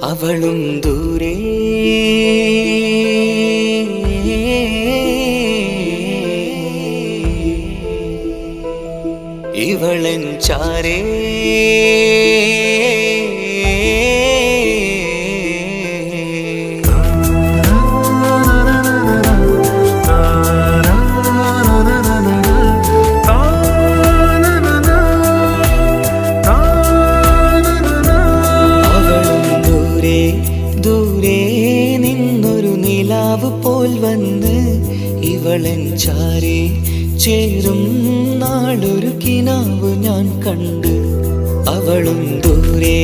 അവളും ദൂരെ ഇവളൻ ചാരേ ദൂരെ നിന്നൊരു നിലാവ് പോൽ വന്ന് ഇവളൻ ചാരേ ചേരും നാളൊരു കിനാവ് ഞാൻ കണ്ട്. അവളും ദൂരെ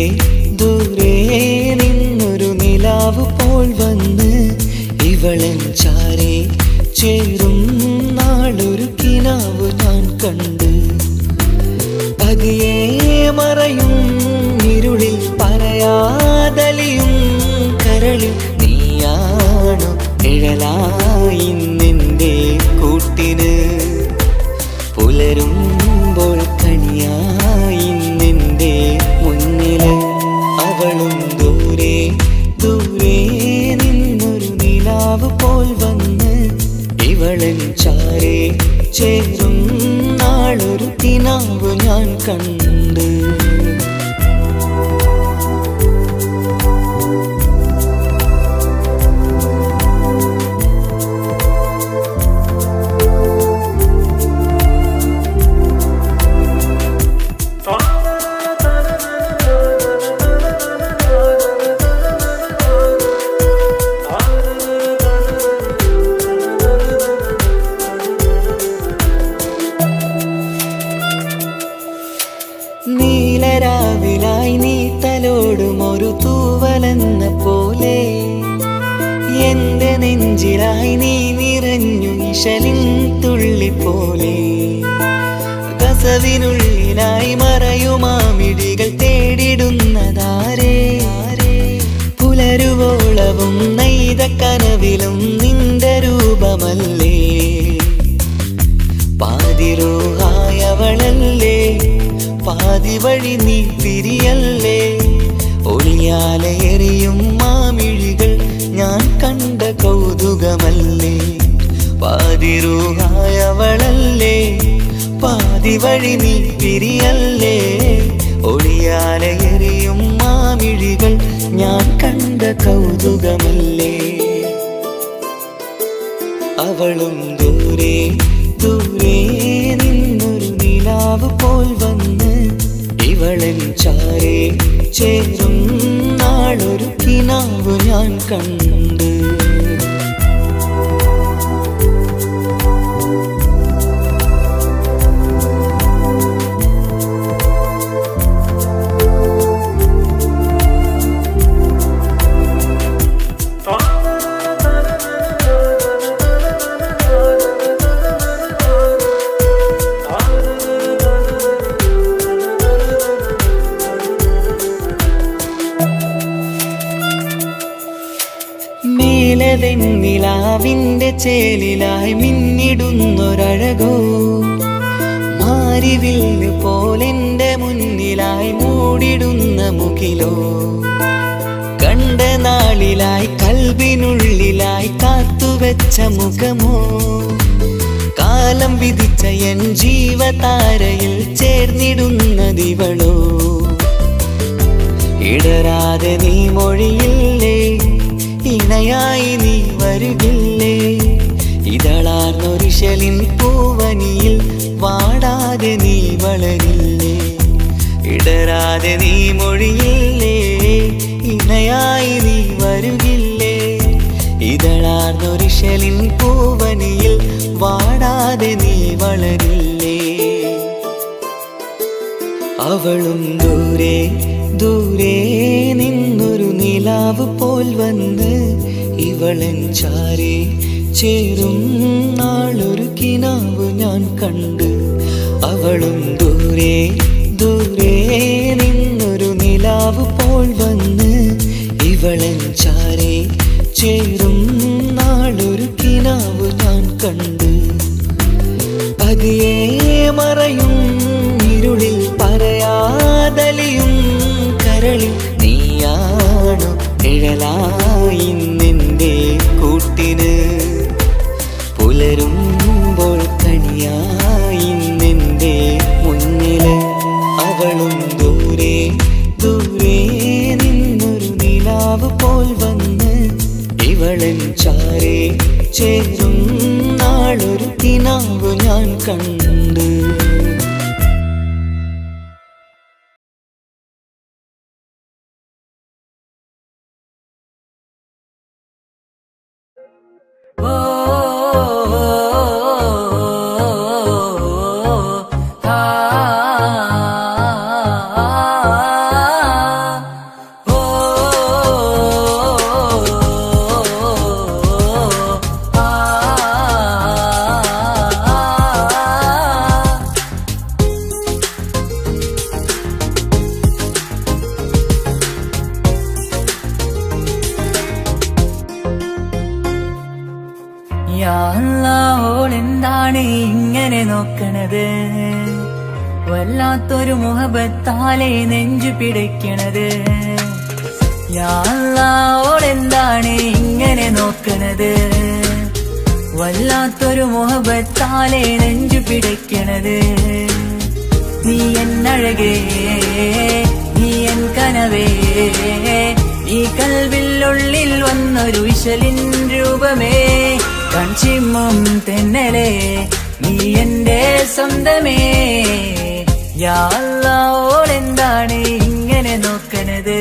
ദൂരെ നിന്നൊരു നിലാവ് പോൽ വന്ന് ഇവളൻ ചാരേ ചേരും നാളൊരു കിനാവ് ഞാൻ കണ്ട്. പതിയെ മറയും ഇരുളിൽ പറയാതലിയും കരളിൽ നീയാണു നിഴലായി നിന്റെ കൂട്ടിന്. പുലരുമ്പോൾ കണിയായി നിന്റെ മുന്നില്. അവളും ദൂരെ ദൂരെ നിന്നൊരു നിലാവ് പോൽ വന്ന് ഇവളൻ ചാരേ ചേരും നാളൊരു കിനാവ് ഞാൻ കണ്ട്. നീലരാവിലായി നീ തലോടും ഒരു തൂവലെന്ന പോലെ എന്റെ നെഞ്ചിലായി നീ നിറഞ്ഞു ഇശലിൻ തുള്ളി പോലെ. കസവിനുള്ളിലായി മറയുമാമിടികൾ തേടിടുന്നതാരേ. പുലരുവോളവും നെയ്ത കനവിലും നിന്റെ രൂപമല്ലേ. പാതിരോഹായവളല്ലേ പാതി വഴി നീ തിരിയല്ലേ. ഒളിയാലെ എറിയും മാമിഴികൾ ഞാൻ കണ്ട കൗതുകമല്ലേ. പാതിരൂഹായവളല്ലേ പാതി വഴി നീ തിരിയല്ലേ. ഒളിയാലെ എറിയും മാമിഴികൾ ഞാൻ കണ്ട കൗതുകമല്ലേ. അവളും ദൂരെ ദൂരെ നിന്നൊരു നിലാവ് പോൽ വന്ന് ഇവളൻ ചാരേ ചേരും നാളൊരു കിനാവ് ഞാൻ കണ്ട്. മേലതെന്നിലാവിന്റെ ചേലിലായി മിന്നിടുന്നൊരഴകോ. മാരിവില്ല് പോലെന്റെ മുന്നിലായി മൂടിടുന്ന മുകിലോ. കണ്ട നാളിലായി കൽബിനുള്ളിലായി കാത്തുവെച്ച മുഖമോ. കാലം വിധിച്ച എൻ ജീവതാരയിൽ ചേർന്നിടുന്നതിവളോ. ഇടരാതെ നീ മൊഴിയില്ലേ ഇണയായി നീ വരുകില്ലേ. ഇതളാർന്നൊരിശലിൻ പൂവനിയിൽ വാടാതെ നീ വളരില്ലേ. ഇടരാതെ നീ മൊഴിയില്ലേ ഇണയായി നീ വരുകില്ലേ. ഇതളാർന്നൊരിശലിൻ പൂവനിയിൽ വാടാതെ നീ വളരില്ലേ. അവളും ദൂരെ ദൂരെ നിന്നൊരു നിലാവ് പോൽ വന്ന് ഇവളൻ ചാരേ ചേരും നാളൊരു കിനാവ് ഞാൻ കണ്ട്. അവളും ദൂരെ ദൂരെ നിന്നൊരു നിലാവ് പോൽ വന്ന് ഇവളൻ ചാരേ ചേരും നാളൊരു കിനാവ് ഞാൻ കണ്ട്. പതിയെ മറയും കണ്ട്. ഓളെന്താണ് ഇങ്ങനെ നോക്കണത്, വല്ലാത്തൊരു മുഹബത്താലെ നെഞ്ചു പിടയ്ക്കണത്. ഓളെന്താണ് ഇങ്ങനെ നോക്കണത്, വല്ലാത്തൊരു മുഹബത്താലെ നെഞ്ചു പിടയ്ക്കണത്. നീ എന്നഴകേ, നീ എൻ കനവേ, ഈ കൽവില്ലുള്ളിൽ വന്നൊരു വിശലിൻ രൂപമേ. കൺചിമ്മും തെന്നലേ, നീ എന്റെ സ്വന്തമേ. യാ അല്ലാഹ് ഓളെന്താണ് ഇങ്ങനെ നോക്കണത്,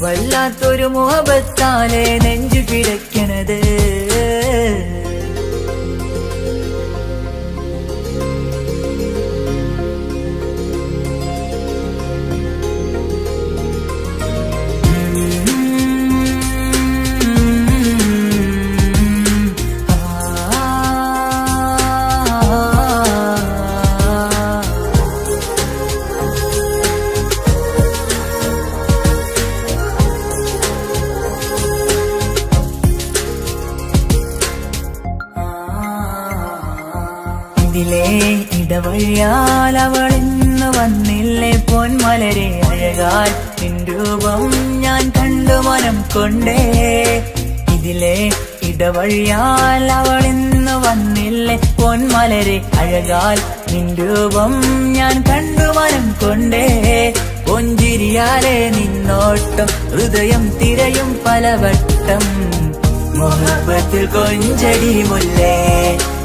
വല്ലാത്തൊരു മുഹബത്താലെ നെഞ്ചു പിടയ്ക്കണത്. ഇതിലെ ഇടവഴിയാൽ അവളിന്ന് വന്നില്ലേ പൊന്മലരെ അഴകാൽ നിൻ രൂപം ഞാൻ കണ്ടു മനം കൊണ്ടേ. ഇതിലെ ഇടവഴിയാൽ അവളിന്ന് വന്നില്ലേ പൊന്മലരെ അഴകാൽ നിൻ രൂപം ഞാൻ കണ്ടു മനം കൊണ്ടേ. പൊഞ്ചിരിയാലെ നിന്നോട്ടം ഹൃദയം തിരയും പലവട്ടം, മുഹബത്തിൽ കൊഞ്ചടി മുല്ലേ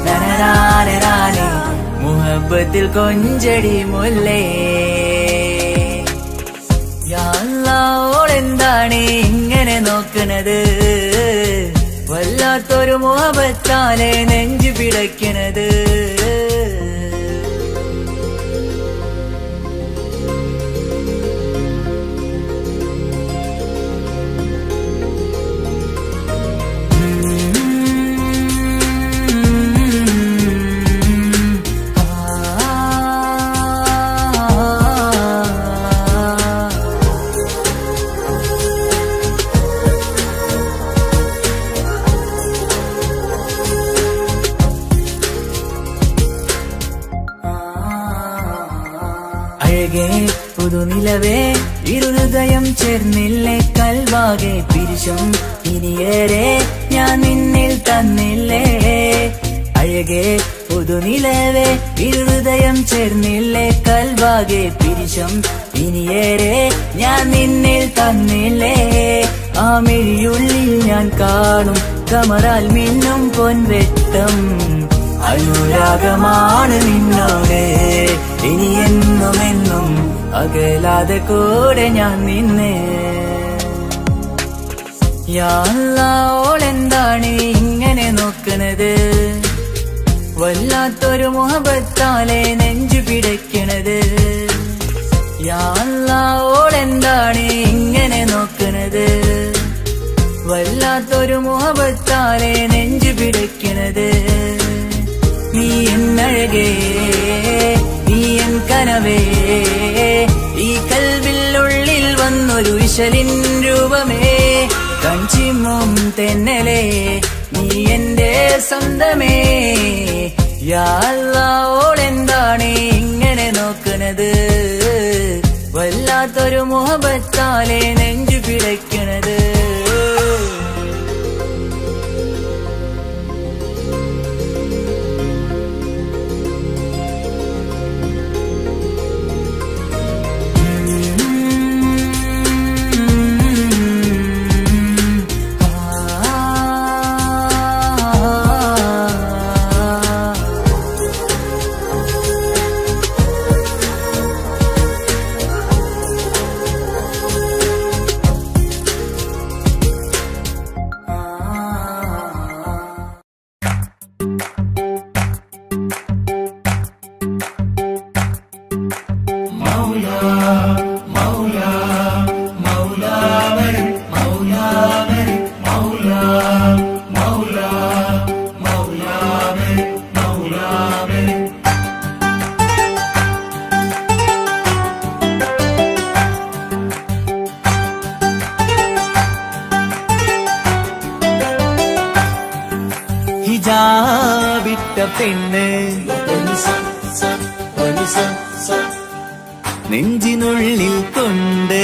നനനാനേ, മുഹബത്തിൽ കൊഞ്ചടി മുല്ലേ. യാ അല്ലാഹ് ഓളെന്താണ് ഇങ്ങനെ നോക്കണത്, വല്ലാത്തൊരു മുഹബത്താലെ നെഞ്ചു പിടയ്ക്കണത്. അഴകേ പുതുനിലവേ, ഇരുഹൃദയം ചേർന്നില്ലേ കൽവാകെ പിരിശം ഇനിയേറെ ഞാൻ നിന്നിൽ തന്നില്ലേ. അഴകേ പുതുനിലവേ, ഇരുഹൃദയം ചേർന്നില്ലേ കൽവാകെ പിരിശം ഇനിയേറെ ഞാൻ നിന്നിൽ തന്നില്ലേ. ആ മിഴിയുള്ളിൽ ഞാൻ കാണും കമറാൽ മിന്നും പൊൻവെട്ടം, അനുരാഗമാണ് നിന്നോട് ഇനി എന്നുമെന്നും അകലാതെ കൂടെ ഞാൻ നിന്നെ. യാ അല്ലാഹ് ഓളെന്താണ് ഇങ്ങനെ നോക്കണത്, വല്ലാത്തൊരു മുഹബത്താലെ നെഞ്ചു പിടയ്ക്കണത്. യാ അല്ലാഹ് ഓളെന്താണ് ഇങ്ങനെ നോക്കണത്, വല്ലാത്തൊരു മുഹബത്താലെ നെഞ്ചു പിടയ്ക്കണത്. നീ എന്നഴകേ, നീ എൻ കനവേ, ഈ കൽവില്ലുള്ളിൽ വന്നൊരു വിശലിൻ രൂപമേ. കൺചിമ്മും തെന്നലേ, നീ എന്റെ സ്വന്തമേ. യാ അല്ലാഹ് ഓളെന്താണ് ഇങ്ങനെ നോക്കണത്, വല്ലാത്തൊരു മുഹബത്താലെ നെഞ്ചു പിടയ്ക്കണത്. ഹിജാബിട്ട പെണ്ണ് നെഞ്ചിനുള്ളിൽ കൊണ്ട്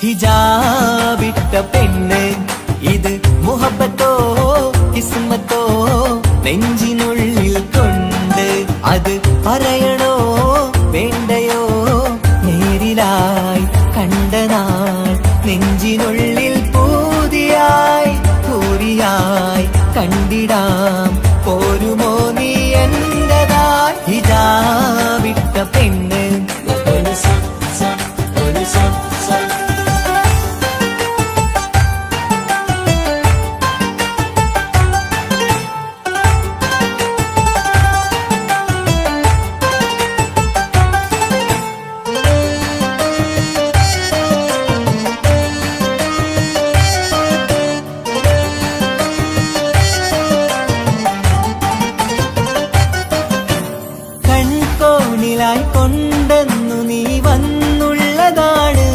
ഹിജാബിട്ട പെണ്ണ് ഇത് മുഹബത്തോ കിസ്മത്തോ നെഞ്ചിനുള്ളിൽ കൊണ്ട് അത് പറയണോ വേണ്ടയോ നേരിലായി കണ്ട നാൾ നെഞ്ചിനുള്ളിൽ പൂതിയായി പൂരിയായി കണ്ടിടാം പോരുമോ നീ എന്റതായി ഹിജാബിട്ട പെണ്ണ് കൺകോണിലായി കൊണ്ടെന്നു നീ വന്നുള്ളതാണ്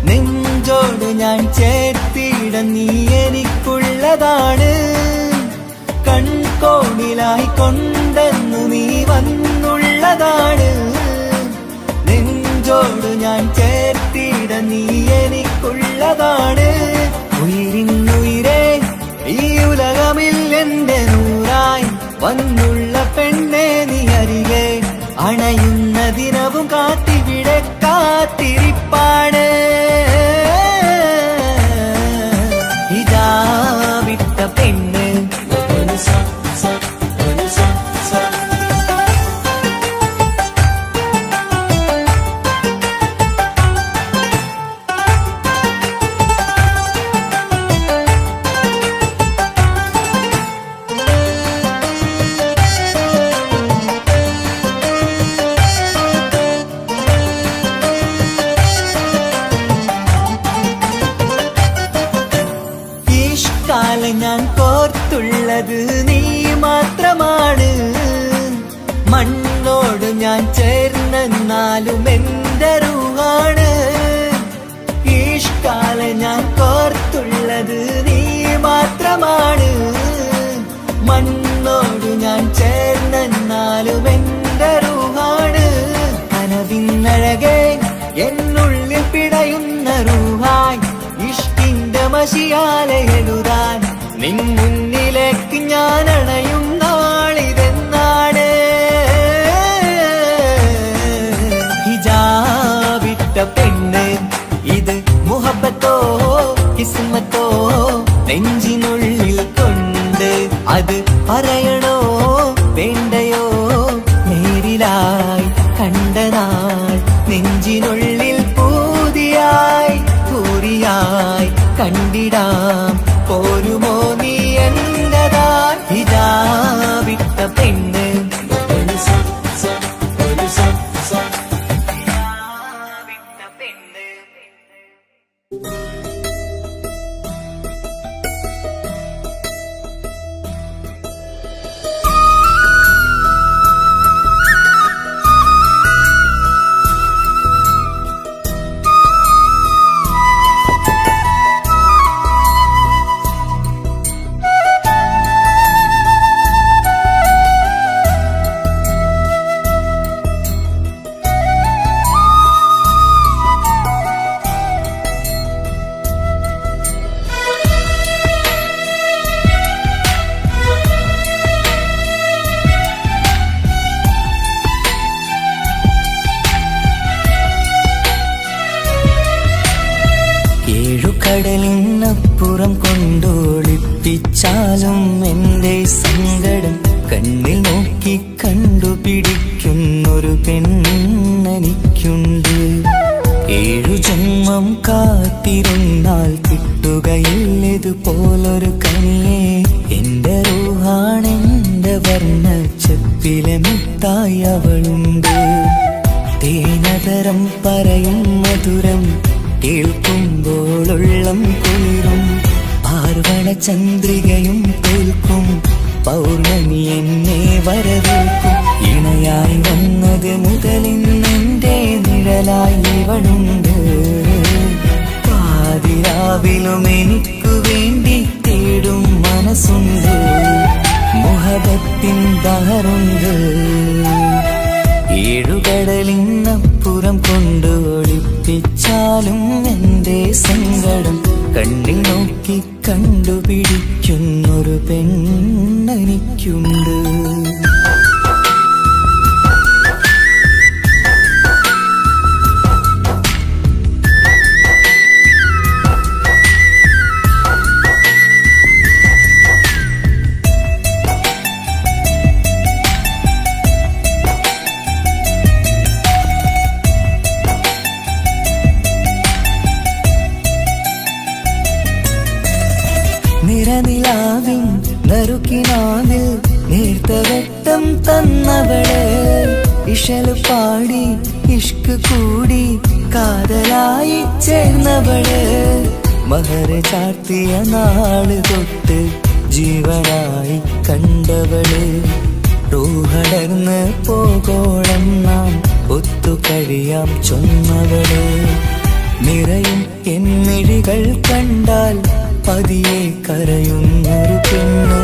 നെഞ്ചോട് ഞാൻ ചേർത്തിട നീ എനിക്കുള്ളതാണ് കൺകോണിലായി കൊണ്ടെന്നു നീ വന്നുള്ളതാണ് നെഞ്ചോട് ഞാൻ ചേർത്തിട നീ എനിക്കുള്ളതാണ് ഉയിരിന്നുയിരേ ഈ ഉലകമിൽ എന്റെ നൂറായി വന്നുള്ള പെണ്ണെ നീ അരികെ അണയുന്ന ദിനവും കാത്തിവിടെ കാത്തിരിപ്പാണ് ഹിജാബിട്ട പെണ്ണ് കാലം ഞാൻ കോർത്തുള്ളത് നീ മാത്രമാണ് മണ്ണോട് ഞാൻ ചേർന്നെന്നാലും എന്റെ റൂഹാണ് ഈഷ്കാലം ഞാൻ കോർത്തുള്ളത് നീ മാത്രമാണ് മണ്ണോട് ഞാൻ ചേർന്നെന്നാലും എന്റെ റൂഹാണ് കനവിന്നഴകെ എന്നുള്ളിൽ പിടയുന്ന റൂഹായി ഇഷ്കിന്റെ മഷിയാലെ എഴുതാൻ നിൻ മുന്നിലേക്ക് ഞാൻ അണയും നാളിതെന്നാണ് ഹിജാബിട്ട പെണ്ണ് ഇത് മുഹബത്തോ കിസ്മത്തോ നെഞ്ചിനുള്ളിൽ കൊണ്ട് അത് പറയണോ വേണ്ടയോ നേരിലായി കണ്ട നാൾ നെഞ്ചിനുള്ളിൽ പൂതിയായി പൂരിയായി കണ്ടിടാം പോരുമോ നീ എന്റതായി ഹിജാബിട്ട പെണ്ണ് ഹിജാബിട്ട പെണ്ണ് കടലിനപ്പുറം കൊണ്ടോളിപ്പിച്ചാലും എന്റെ സങ്കടം കണ്ണിൽ നോക്കി കണ്ടുപിടിക്കുന്നൊരു പെണ്ണെനിക്കുണ്ട് 7 ജന്മം കാത്തിരുന്നാൽ കിട്ടുകയില്ലതുപോലൊരു കനിയെ എന്റെ റൂഹാണെന്റെ വർണ്ണ ചെപ്പിലെ മുത്തായി അവളുണ്ട്. തേനതരം പറയും മധുരം കേൾക്കുമ്പോളുള്ളം കുളിരും. പാർവണ ചന്ദ്രികയും തോൽക്കും പൗർണമി എന്നെ വരവേൽക്കും. ഇണയായി വന്നത് മുതലിന്നെന്റെ നിഴലായി ഇവളുണ്ട്. പാതിരാവിലും എനിക്കു വേണ്ടി തേടും മനസ്സുണ്ട്. മുഹബത്തിൻ ദഹറുണ്ട്. ഏഴുകടലിനപ്പുറം കൊണ്ട് ഒളിപ്പിച്ചാലും എന്റെ സങ്കടം കണ്ണിൽ നോക്കി കണ്ടുപിടിക്കുന്നൊരു പെണ്ണെനിക്കുണ്ട്. നിറനിലാവിൻ നറുക്കിനാവിൽ നേർത്ത വെട്ടം തന്നവള്. ഇഷല് പാടി ഇഷ്ക് കൂടി കാതലായി ചേർന്നവള്. മഹർ ചാർത്തിയ നാള് തൊട്ട് ജീവനായി കണ്ടവള്. റൂഹടർന്ന് പോകോളം നാം ഒത്തു കഴിയാം ചൊന്നവള്. നിറയും എന്നിഴികൾ കണ്ടാൽ പതിയെ കരയുന്നൊരു പെണ്ണ്.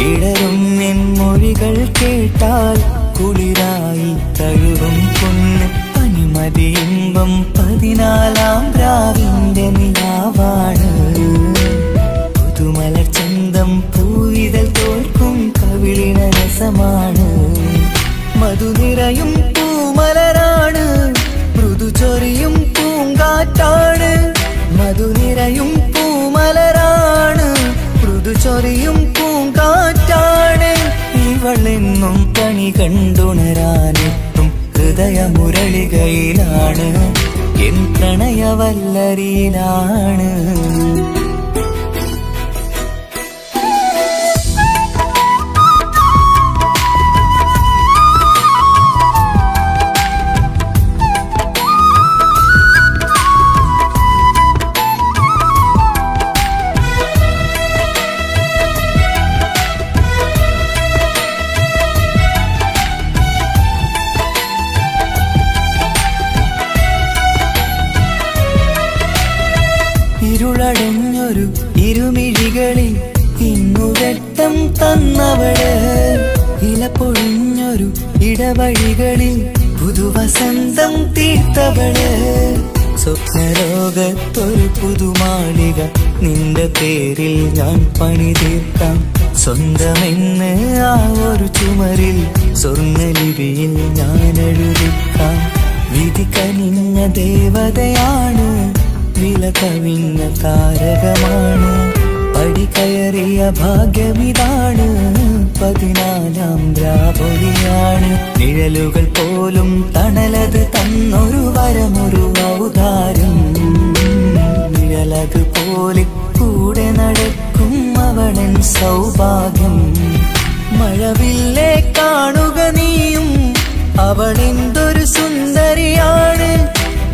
ഇടറും എൻ മൊഴികൾ കേട്ടാൽ കുളിരായി തഴുകും പൊന്ന്. പനിമതിയിമ്പം 14-ാം രാവിന്റെ നിലാവാണ്. പുതുമലർ ചന്തം പൂവിതൽ തോൽക്കും കവിളിന രസമാണ്. മധുനിറയും പൂമലരാണ്. മൃദു ചൊരിയും പൂങ്കാറ്റാണ്. മധുനിറയും പൂമലരാണ്. മൃദു ചൊരിയും പൂങ്കാറ്റാണ്. ഇവളെന്നും കണി കണ്ടുണരാനെത്തും ഹൃദയമുരളികയിലാണ്. എൻ പ്രണയവല്ലരിയിലാണ്. ഇരുളടഞ്ഞൊരു ഇരുമിഴികളിൽ ഇന്നു വെട്ടം തന്നവള്. ഇല പൊഴിഞ്ഞൊരു ഇടവഴികളിൽ പുതുവസന്തം തീർത്തവള്. സ്വപ്നലോകത്തൊരു പുതുമാളിക നിന്റെ പേരിൽ ഞാൻ പണി തീർക്കാം. സ്വന്തമെന്ന് ആ ഒരു ചുമരിൽ സ്വർണ്ണലിപിയിൽ ഞാൻ എഴുതിക്കാം. വിധി കനിഞ്ഞ ദേവതയാണ്. വില കവിഞ്ഞ താരകമാണ്. പടി കയറിയ ഭാഗ്യമിതാണ്. 14-ാം രാപൊലിയാണ്. നിഴലുകൾ പോലും തണലത് തന്നൊരു വരമൊരു ഔദാര്യം. നിഴലത് പോലെ കൂടെ നടക്കും അവളൻ സൗഭാഗ്യം. മഴവില്ലേ കാണുക നീയും അവളെന്തൊരു സുന്ദരിയാണ്.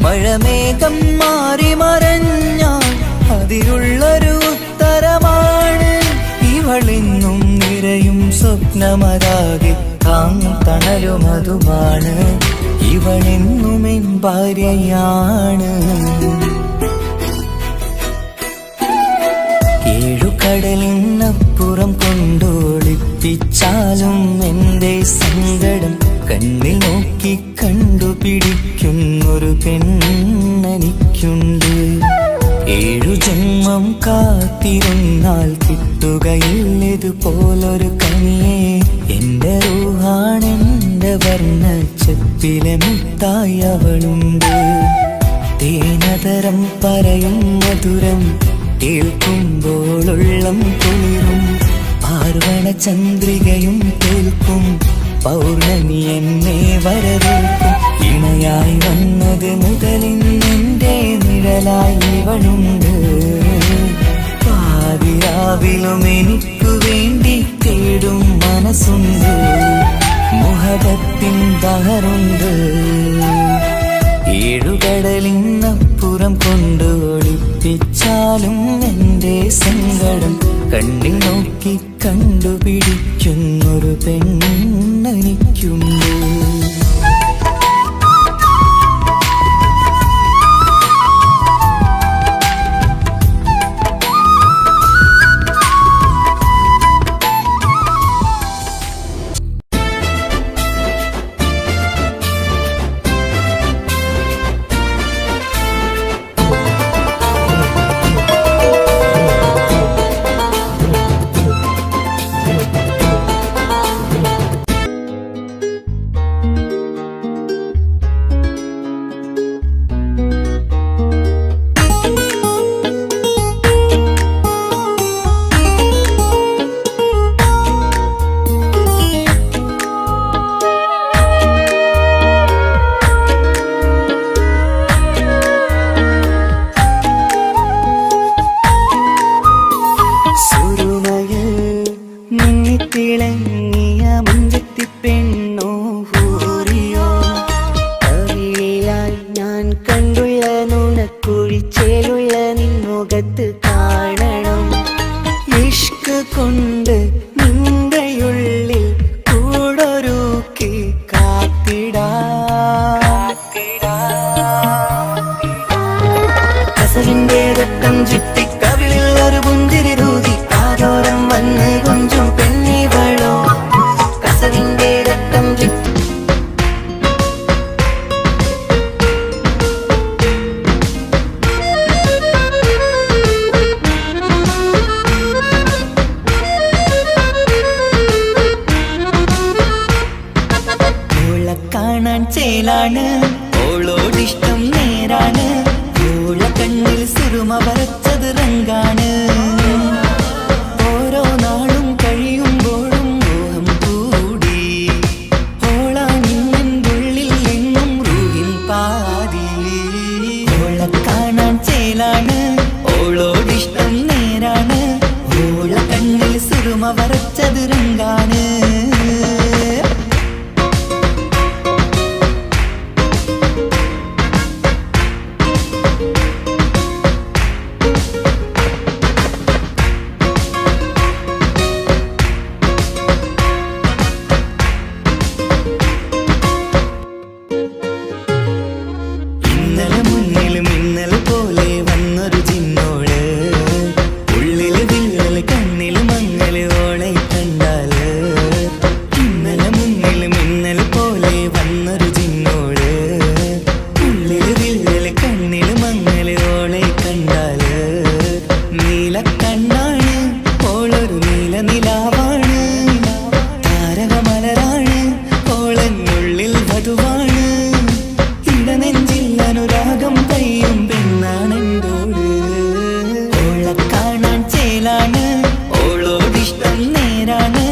മഴമേഘം മാറി മറഞ്ഞാൽ അതിലുള്ളൊരു ഉത്തരമാണ്. ഇവളെന്നും നിറയും സ്വപ്നമതാകെ തണലുമതുമാണ്. ഇവളെന്നും എൻ ഭാര്യയാണ്. ഏഴുകടലിനപ്പുറം കൊണ്ടോളിപ്പിച്ചാലും എന്റെ സങ്കടം കണ്ണിൽ നോക്കി കണ്ടുപിടിക്കുന്നൊരു പെണ്ണെനിക്കുണ്ട്. 7 ജന്മം കാത്തിരുന്നാൽ കിട്ടുകയില്ലതുപോലൊരു കനിയെ. എന്റെ റൂഹാണെന്റെ വർണ്ണച്ചെപ്പിലെ മുത്തായി അവളുണ്ട്. തേനതരം പറയും മധുരം കേൾക്കുമ്പോളുള്ളം കുളിരും. പാർവണ ചന്ദ്രികയും തോൽക്കും പൗർണമി എന്നെ വരവേൽക്കും. ഇണയായി വന്നത് മുതലിന്നെന്റെ നിഴലായി ഇവളുണ്ട്. പാതിരാവിലും എനിക്കു വേണ്ടി തേടും മനസ്സുണ്ട്. ത്യാഗത്തിൻ ബഹറുണ്ട്. ഏഴുകടലിനപ്പുറം കൊണ്ട് ഒളിപ്പിച്ചാലും എൻ്റെ സങ്കടം കണ്ണിൽ നോക്കി കണ്ടുപിടിക്കുന്നൊരു പെണ്ണെനിക്കുണ്ട്. തിളങ്ങിയ മുഞ്ചത്തി പെണ്ണോ ഹൂറിയോ, കവിളിലായി ഞാൻ കണ്ടുള്ള നുണക്കുഴിച്ചേലുള്ള നിൻമുഖത്ത് കാണണം. ഇഷ്ക് കൊണ്ട് നിന്റെയുള്ളിൽ കൂടൊരുക്കി കസവിന്റെ രക്തം ചുറ്റി കവിളിൽ ഒരു പുഞ്ചിരി തൂകി കാതോരം വന്ന് കൊഞ്ചും പെണ്ണിവളോ. കസവിന്റെ രക്തം ചുറ്റി ഓളെ കാണാൻ ചേലാണ്, ഓളോടിഷ്ടം നേരാണ്. ഓള കണ്ണിൽ സുറുമ വരച്ചത് റങ്കാണ്. ഓരോ നാളും കഴിയുമ്പോഴും മോഹം കൂടി. ഓളാണിന്നുള്ളിൽ എങ്ങും റൂഹിൻ പാതി. ഓളെ കാണാൻ ചേലാണ്, ഓളോടിഷ്ടം നേരാണ്. ഓള കണ്ണിൽ സുറുമ വരച്ചത് റങ്കാണ്. ഇന്നലെ മുന്നിലും ഇന്നലെ പോലെ വന്നൊരു ചിന്നോള്. ഉള്ളില് വിള്ളല് കണ്ണില് മങ്ങല് ഓളെ കണ്ടാല്. ഇന്നലെ മുന്നിലും ഇന്നലെ പോലെ വന്നൊരു ചിന്നോള്. ഉള്ളില് വിള്ളല് കണ്ണില് മങ്ങല് ഓളെ കണ്ടാല്. നീല കണ്ണാണ് ഓളൊരു നീല നിലാവാണ്. താരകമലരാണ് ഓളെന്നുള്ളിൽ വധുവാണ്. ഇടനെഞ്ചിൽ അനുരാഗം പെയ്യും പെണ്ണാണെന്തോട്. ഓളെ കാണാൻ ചേലാണ്, ഓളോടിഷ്ടം നേരാണ്.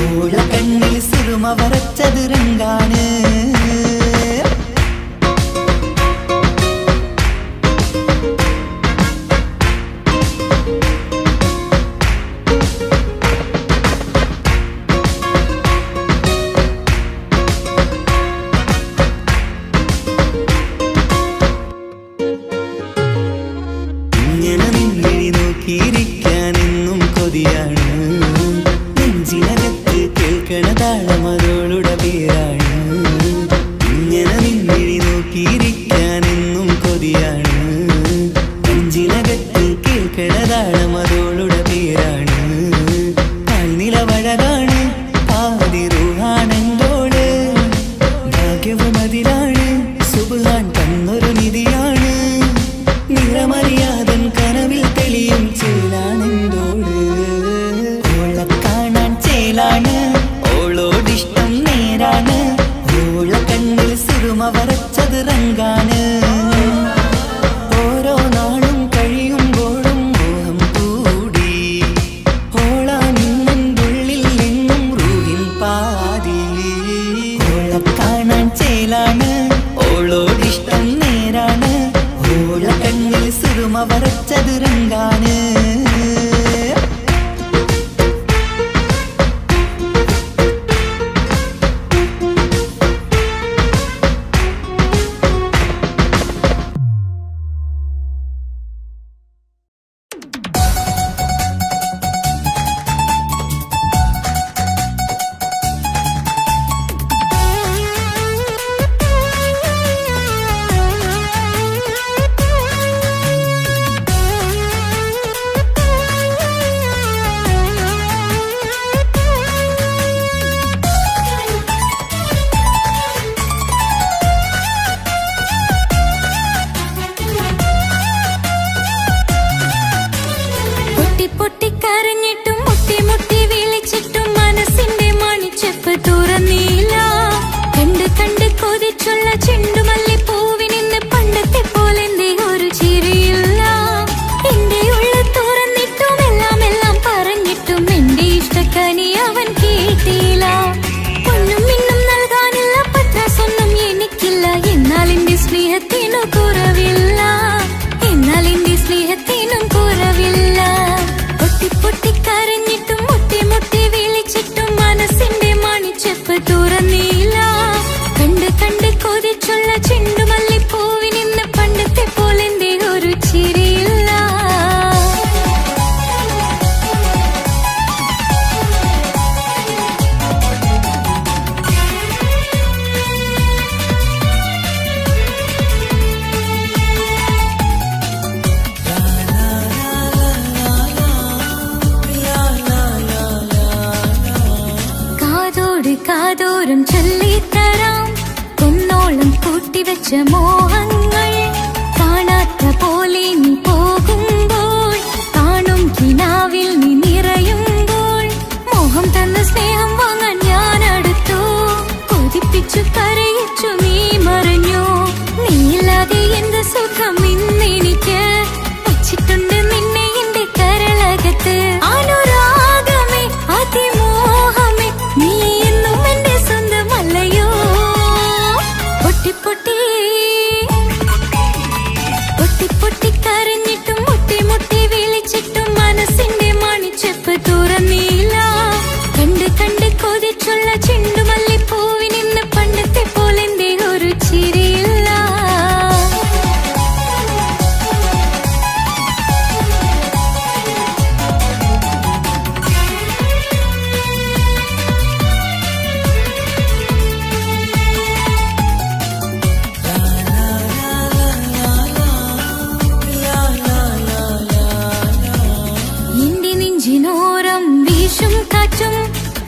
ഓള കണ്ണിൽ സുറുമ വരച്ചത് രംഗാണ്. ഇങ്ങനെ നിന്നിഴി നോക്കിയിരിക്കാനെന്നും കൊതിയാണ്. നെഞ്ചിനകത്ത് കേൾക്കണ താളമതോളുടെ പേരാണ്. ഇങ്ങനെ നിന്നിഴി നോക്കിയിരിക്കാനെന്നും കൊതിയാണ്. നെഞ്ചിനകത്ത് കേൾക്കണ താളമതോളുടെ പേരാണ്. പാൽനിലവഴകാണ് പാതി റൂഹാണെന്തോള്. ഭാഗ്യവും അതിലാണ്, സുബ്ഹാൻ തന്നൊരു നിധിയാണ്. നിറമറിയാതൻ കനവിൽ തെളിയും ചേലാണെന്തോട്. ഓളെ കാണാൻ ചേലാണ്, ഓളോടിഷ്ടം നേരാണ്. ഓള കണ്ണിൽ സുറുമ വരച്ചത് റങ്കാണ്. ഓരോ നാളും കഴിയുമ്പോഴും മോഹം കൂടി. ഓളാണിന്നുള്ളിൽ എങ്ങും റൂഹിൻ പാതി. ഓളെ കാണാൻ ചേലാണ്, ഓളോടിഷ്ടം നേരാണ്. ഓള കണ്ണിൽ സുറുമ വരച്ചത് രംഗാണ്. തുറന്നീല. കണ്ട് കണ്ട് കൊതിച്ചുള്ള ചെണ്ടുമല്ലിപ്പൂവിനിന്ന് പണ്ടത്തെ പോലെന്തേ ഒരു ചിരിയില്ല. എന്റെ ഉള്ളു തുറന്നിട്ടും എല്ലാം എല്ലാം പറഞ്ഞിട്ടും എന്റെ ഇഷ്ടക്കനി അവൻ കേട്ടില്ല. പൊന്നും മിന്നും നൽകാനില്ല, പത്രാസൊന്നും എനിക്കില്ല. എന്നാൽ എന്റെ സ്നേഹത്തിനു കുറവില്ല, എന്നാൽ എന്റെ സ്നേഹത്തിനും കുറവില്ല. പൊട്ടി പൊട്ടി കരഞ്ഞിട്ടും മുട്ടി മുട്ടി വിളിച്ചിട്ടും മനസ്സിന്റെ മണിച്ചെപ്പ് തുറന്നീല. കണ്ട് കണ്ട് കൊതിച്ചുള്ള ചെണ്ടുമല്ലിപ്പൂവിനിന്ന് പണ്ടത്തെ പോലെന്തേ ഒരു ചിരിയില്ല. കാതോട് കാതോരം ചൊല്ലിത്തരാം കുന്നോളം കൂട്ടിവെച്ച മോഹങ്ങൾ. കാണാത്ത പോലെ നീ പോകുമ്പോൾ, കാണും കിനാവിൽ നീ നിറയുമ്പോൾ, മോഹം തന്ന സ്നേഹം വാങ്ങാൻ ഞാൻ അടുത്തു. കൊതിപ്പിച്ചു കരയിച്ചു നീ മറഞ്ഞു. നീയില്ലാതെ എന്ത് സുഖം ഇന്നെനിക്ക്. വച്ചിട്ടുണ്ട് നിന്നെ എന്റെ കരളകത്ത്. അനുരാഗമേ അതിമോഹമേ, നീ എന്നും എന്റെ സ്വന്തമല്ലയോ. പൊട്ടി പൊട്ടി പൊട്ടി പൊട്ടി കരഞ്ഞിട്ടും മുട്ടി മുട്ടി വിളിച്ചിട്ടും മനസ്സിന്റെ മണിച്ചെപ്പ് തുറന്നീല. കണ്ട് കണ്ട് കൊതിച്ചുള്ള ചെണ്ടുമല്ലിപ്പൂവിനിന്ന് പണ്ടത്തെ പോലെന്തേ ഒരു ചിരിയില്ല. എന്റെ നെഞ്ചിനോരം വീശും കാറ്റും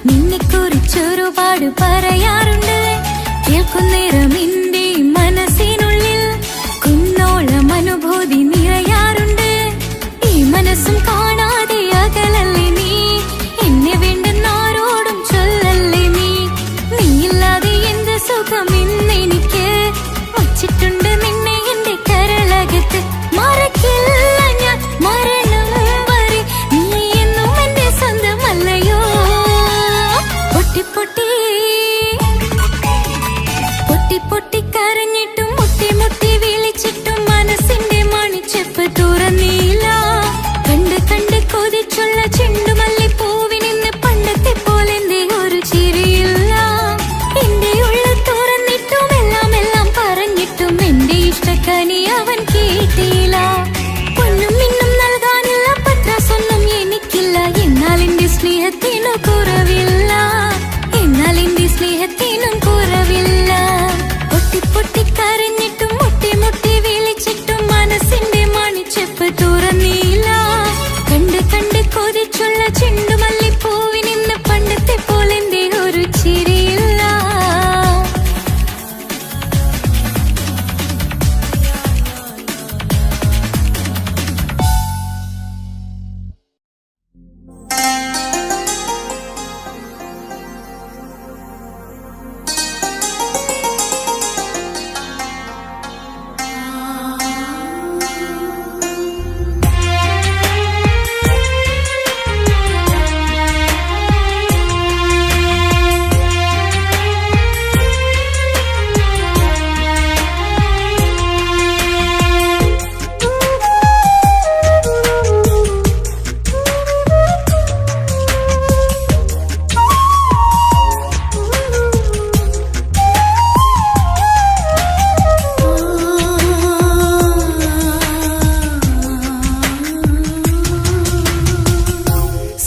നിന്നെക്കുറിച്ചൊരുപാട് പറയാറുണ്ട്. കേൾക്കുന്നേരം എന്റെ മനസ്സിനുള്ളിൽ കുന്നോളം അനുഭൂതി നിറയാറുണ്ട്. ഈ മനസ്സും കാണാതെ അകലല്ലേ നീ. എന്നെ വേണ്ടെന്നാരോടും ചൊല്ലല്ലേ നീ. നീയില്ലാതെ എന്ത് സുഖം ഇന്നെനിക്ക്. വച്ചിട്ടുണ്ട് നിന്നെ എന്റെ കരളകത്ത്. മറക്കില്ല ഞാൻ മരണം വരെ, നീ എന്നും എന്റെ സ്വന്തമല്ലയോ. പൊട്ടി പൊട്ടി പൊട്ടി പൊട്ടി കരഞ്ഞിട്ടും മുട്ടി മുട്ടി വിളിച്ചിട്ടും മനസ്സിന്റെ മണിച്ചെപ്പ് തുറന്നീല. കണ്ട് കണ്ട് കൊതിച്ചുള്ള ചെണ്ടുമല്ലിപ്പൂവിനിന്ന് പണ്ടത്തെ പോലെന്തേ ഒരു ചിരിയില്ല. എന്റെ ഉള്ളു തുറന്നിട്ടും എല്ലാം എല്ലാം പറഞ്ഞിട്ടും എന്റെ ഇഷ്ടക്കനി അവൻ കേട്ടില്ല. പൊന്നും മിന്നും നൽകാനില്ല, പത്രാസൊന്നും എനിക്കില്ല. എന്നാൽ എന്റെ സ്നേഹത്തിനു കുറവില്ല, എന്നാൽ എന്റെ സ്നേഹത്തിനും കുറവില്ല. പൊട്ടി പൊട്ടി കരഞ്ഞിട്ടും മുട്ടി മുട്ടി വിളിച്ചിട്ടും മനസ്സിന്റെ മണിച്ചെപ്പ് തുറന്നീല. കണ്ട് കണ്ട് കൊതിച്ചുള്ള ചെണ്ടുമല്ലിപ്പൂവിനിന്ന് പണ്ടത്തെ പോലെന്തേ ഒരു ചിരിയില്ല.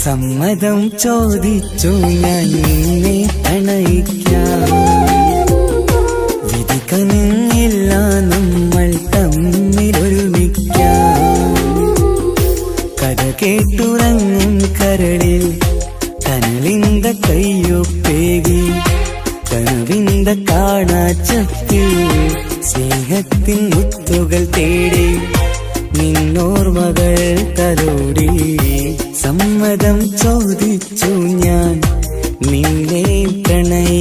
സമ്മതം ചോദിച്ചു ഞാൻ നിന്നെ പ്രണയിക്കാം. വിധി കനിഞ്ഞില്ല നമ്മൾ തമ്മിലൊരുമിക്കാം. കഥ കേട്ടുറങ്ങും കരളിൽ കനലിന്ത കയ്യൊപ്പേകി, കനവിന്ത കാണാച്ചപ്പിൽ സ്നേഹത്തിൻ മുത്തുകൾ തേടി നിന്നോർമകൾ തലോടി. സമ്മതം ചോദിച്ചു ഞാൻ നിന്നെ പ്രണയിക്കാം.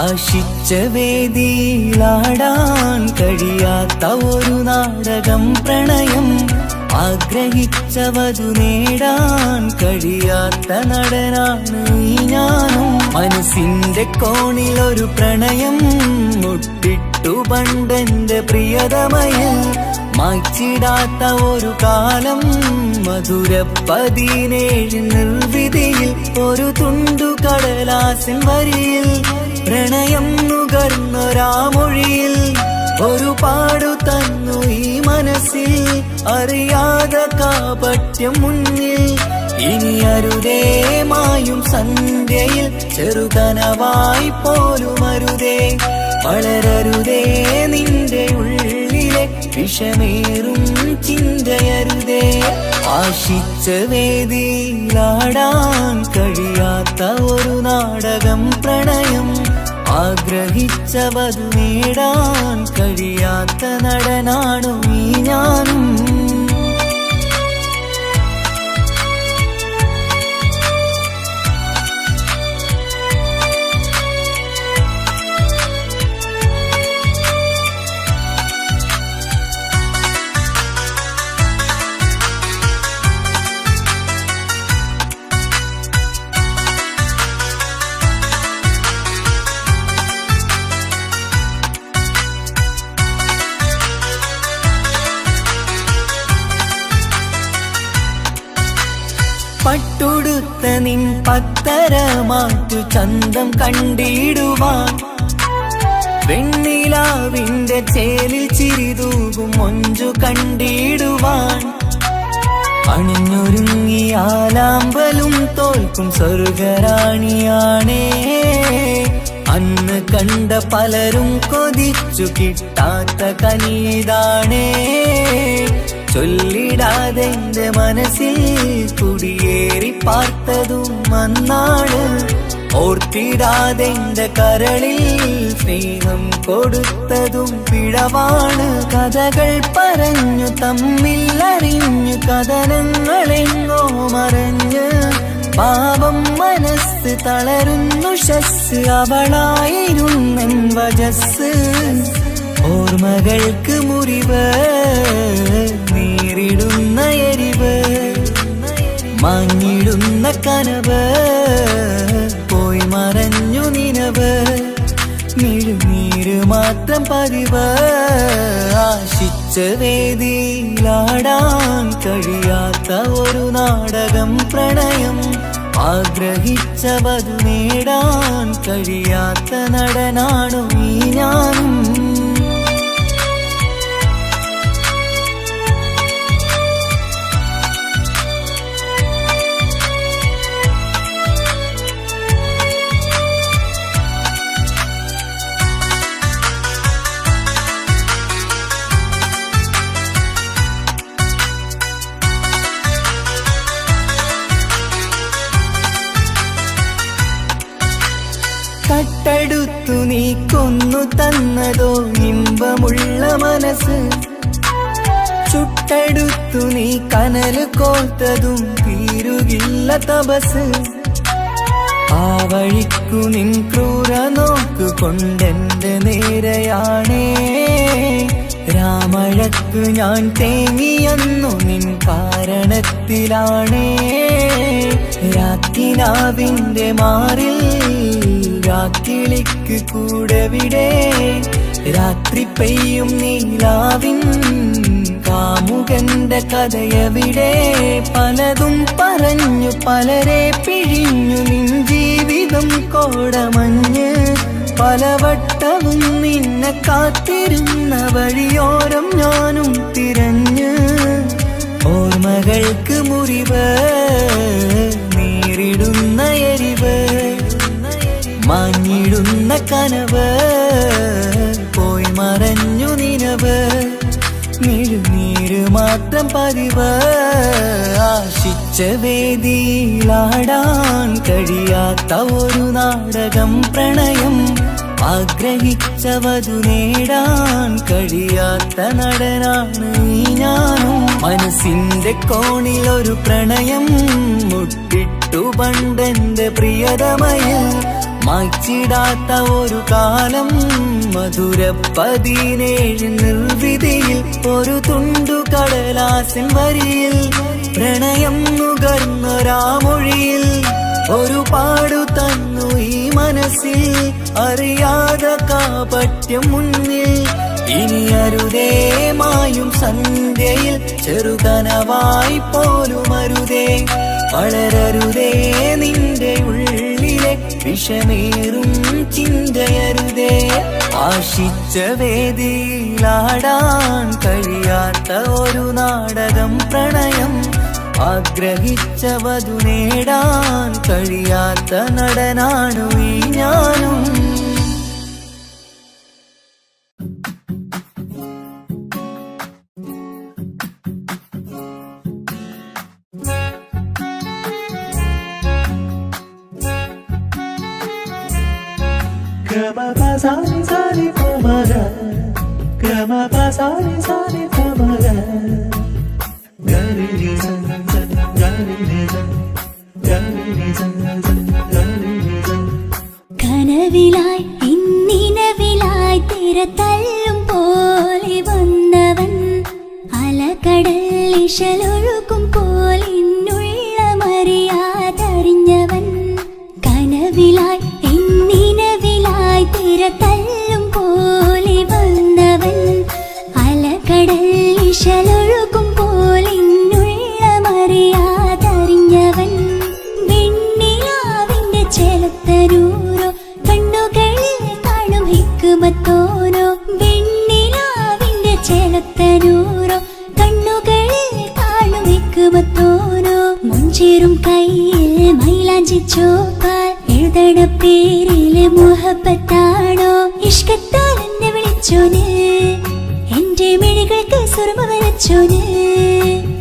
ആശിച്ച വേദിയിലാടാൻ കഴിയാത്ത ഒരു നാടകം പ്രണയം, ആഗ്രഹിച്ച വധു നേടാൻ കഴിയാത്ത നടനാണ് ഈ ഞാനും. മനസ്സിന്റെ കോണിലൊരു പ്രണയം മുട്ടിട്ടു പണ്ടെന്റെ പ്രിയതമയിൽ, മായ്ച്ചിടാത്ത ഒരു കാലം മധുര 17 നിർവിധിയിൽ, ഒരു തുണ്ടു കടലാസിൻ വരിയിൽ പ്രണയം നുകർന്നൊരാമൊഴിയിൽ, ഒരു പാടു തന്നു ഈ മനസ്സിൽ അറിയാതെ കാപട്യം മുന്നിൽ. ഇനി അരുതേ മായും സന്ധ്യയിൽ ചെറുകനവായി പോലും അരുതേ, വളരരുതേ നിന്റെ ഉള്ളിലെ വിഷമേറും ചിന്തയരുതേ. ആശിച്ച വേദിയിലാടാൻ കഴിയാത്ത ഒരു നാടകം പ്രണയം, ആഗ്രഹിച്ച വധു നേടാൻ കഴിയാത്ത നടനാണു ഈ ഞാനും. പട്ടുടുത്ത നിൻ പത്തര മാറ്റു ചന്തം കണ്ടിടുവാൻ, വെണ്ണിലാവിന്റെ ചേലിൽ ചിരിതൂകും മൊഞ്ചു കണ്ടിടുവാൻ, അണിഞ്ഞൊരുങ്ങിയാലാമ്പലും തോൽക്കും സ്വർഗറാണിയാണേ. അന്ന് കണ്ട പലരും കൊതിച്ചു കിട്ടാത്ത കനിതാണേ. ചൊല്ലിടാതെ എന്റെ മനസ്സിൽ കുടിയേറി പാർത്തതും അന്നാണ്, ഓർത്തിടാതെ എന്റെ കരളിൽ സ്നേഹം കൊടുത്തതും പിഴവാണ്. കഥകൾ പറഞ്ഞു തമ്മിൽ അറിഞ്ഞു കഥനങ്ങളെങ്ങോ മറഞ്ഞ്, പാവം മനസ്സ് തളരുന്നു ഷസ്, അവളായിരുന്നെൻ വജസ്. ഓർമ്മകൾക്ക് മുറിവ് നേരിടുന്ന എരിവ്, മാഞ്ഞിടുന്ന കനവ് പോയി മറഞ്ഞു നിനവ്, മിഴുനീര് മാത്രം പതിവ്. ആശിച്ച വേദിയിലാടാൻ കഴിയാത്ത ഒരു നാടകം പ്രണയം, ആഗ്രഹിച്ച വധു നേടാൻ കഴിയാത്ത നടനാണു ഈ ഞാനും. കട്ടെടുത്തു നീ കൊന്നു തന്നതോ ഇമ്പമുള്ള മനസ്സ്, ചുട്ടെടുത്തു നീ കനല് കോർത്തതും തീരുകില്ല തപസ്. ആ വഴിക്കു നിൻ ക്രൂര നോക്കുകൊണ്ടെന്റെ നേരെയാണേ, രാമഴക്കു ഞാൻ തേങ്ങിയെന്നു നിൻ കാരണത്തിലാണേ. രാത്തിനാവിന്റെ മാറിൽ രാക്കിളിക്ക് കൂടെവിടെ, രാത്രി പെയ്യും നീലാവിൻ കാമുകന്റെ കഥയവിടെ. പലതും പറഞ്ഞു പലരെ പിഴിഞ്ഞു നിൻ ജീവിതം കോടമഞ്ഞ്, പലവട്ടവും നിന്നെ കാത്തിരുന്ന വഴിയോരം ഞാനും തിരഞ്ഞ്. ഓർമ്മകൾക്ക് മുറിവ് നേരിടുന്ന എരിവ്, മാഞ്ഞിടുന്ന കനവ് പോയി മറഞ്ഞു നിനവ്, മിഴുനീര് മാത്രം പതിവ്. ആശിച്ച വേദിയിലാടാൻ കഴിയാത്ത ഒരു നാടകം പ്രണയം, ആഗ്രഹിച്ച വധു നേടാൻ കഴിയാത്ത നടനാണ് ഈ ഞാനും. മനസ്സിന്റെ കോണിലൊരു പ്രണയം മുട്ടിട്ടു പണ്ടെന്റെ പ്രിയതമയിൽ, മായ്ച്ചിടാത്ത ഒരു കാലം മധുര 17 നിർവിധിയിൽ ഒരു തുണ്ടു കടലാസിൻ വരിയിൽ പ്രണയം നുകർന്നൊരാമൊഴിയിൽ ഒരു പാടു തന്നു ഈ മനസ്സിൽ അറിയാതെ കാപട്യം മുന്നിൽ ഇനി അരുതേ മായും സന്ധ്യയിൽ ചെറുകനവായി പോലും അരുതേ വളരരുതേ നിന്റെ ഉള്ളിലെ വിഷമേറും ചിന്തയരുതേ ആശിച്ച വേദിയിലാടാൻ കഴിയാത്ത ഒരു നാടകം പ്രണയം ആഗ്രഹിച്ച വധു നേടാൻ കഴിയാത്ത നടനാണു ഈ ഞാനും കനവിലായി ഇന്നിനവിലായി തിരതല്ലും പോലെ വന്നവൻ അലകടൽ ഇശലൊഴുകും പോലെ മറിയാതറിഞ്ഞവൻ കനവിലായി ഇന്നിനവിലായി തിരതല്ലും പോലെ വന്നവൻ അലകടൽ ഇശലൊഴുകും പോലെ മറിയാതറിഞ്ഞവൻ വെണ്ണിലാവിന്റെ ചെലത്തരൂരോ കണ്ണുകളിൽ കാണും ഹിക്കുമത്തോരോ വെണ്ണിലാവിന്റെ ചെലത്തരൂരോ കണ്ണുകളിൽ കാണും ഹിക്കുമത്തോരോ മുഞ്ചേറും കയ്യിൽ മൈലാഞ്ചി ചോപ്പാൽ എഴുതണ പേരില് മുഹബത്താണോ ഇഷ്കത്താൽ എന്നെ വിളിച്ചോന് എന്റെ മിഴികൾക്ക് സുറുമ വരച്ചോന്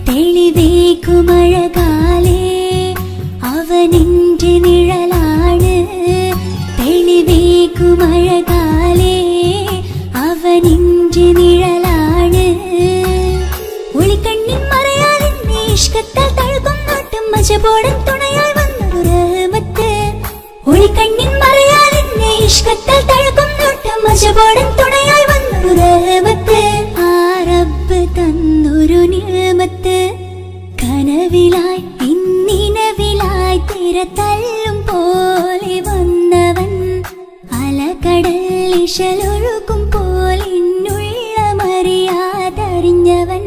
തെളിവേക്കുമഴകാലേ അവനെന്റെ നിഴലാണ് തെളിവേക്കുമഴകാലേ അവനെന്റെ നിഴലാണ് ഒളിക്കണ്ണിൻ മറയാലെന്നെ ഇഷ്കത്താൽ തഴുകും നോട്ടും മജബോടൻ തുണയായി വന്നൊരു റഹ്മത്ത് ഒളിക്കണ്ണിൻ മറയാലെന്നെ ഇഷ്കത്താൽ തഴുകും നോട്ടും മജബോടൻ തുണയായി വന്നൊരു റഹ്മത്ത് ആ റബ്ബ് തന്നൊരു നിഅമത്ത് കനവിലായി ഇന്നിനവിലായി തിരതല്ലും പോലെ വന്നവൻ അലകടൽ ഇശലൊഴുകും പോലെ മറിയാതറിഞ്ഞവൻ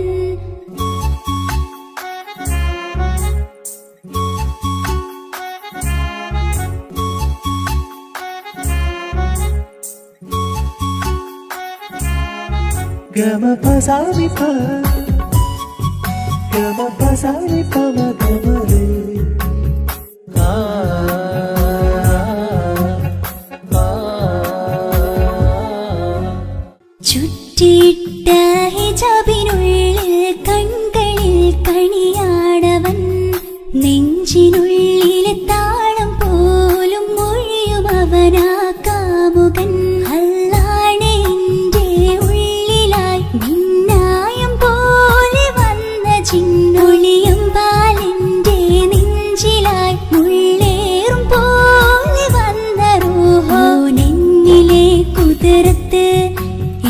ചുറ്റിയിട്ട ഹിജാബിനുള്ളിൽ കൺകളിൽ കണിയാടവൻ നെഞ്ചിനുള്ളിലെ താളം പോലും മൊഴിയും അവനാ കാമുകൻ അല്ലാണെ എന്റെ ഉള്ളിലായി മിന്നായം പോലെ വന്ന ചിന്നൊളിയും പാലിന്റെ നെഞ്ചിലായി മുള്ളേറും പോലെ വന്ന റൂഹോ നെഞ്ഞിലെ കുതിരത്ത്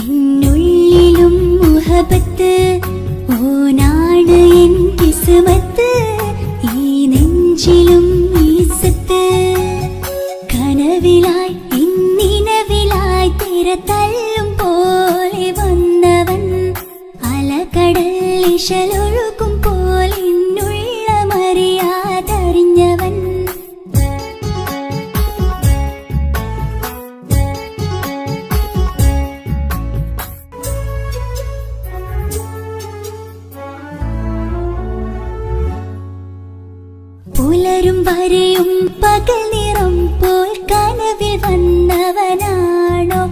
എന്നുള്ളിലും മുഹബത്ത് ഓനാണ് എൻ കിസ്മത്ത് ഈ നെഞ്ചിലും ഈസത്ത് കനവിലായി ഇന്നിനവിലായി തിരതല്ലും പോലെ വന്നവൻ അലകടൽ ഇശലൊഴുകും പോലെ മറിയാതറിഞ്ഞവൻ പുലരും വരെയും പകൽ നിറം പോൽ കനവിൽ വന്നവനാണോ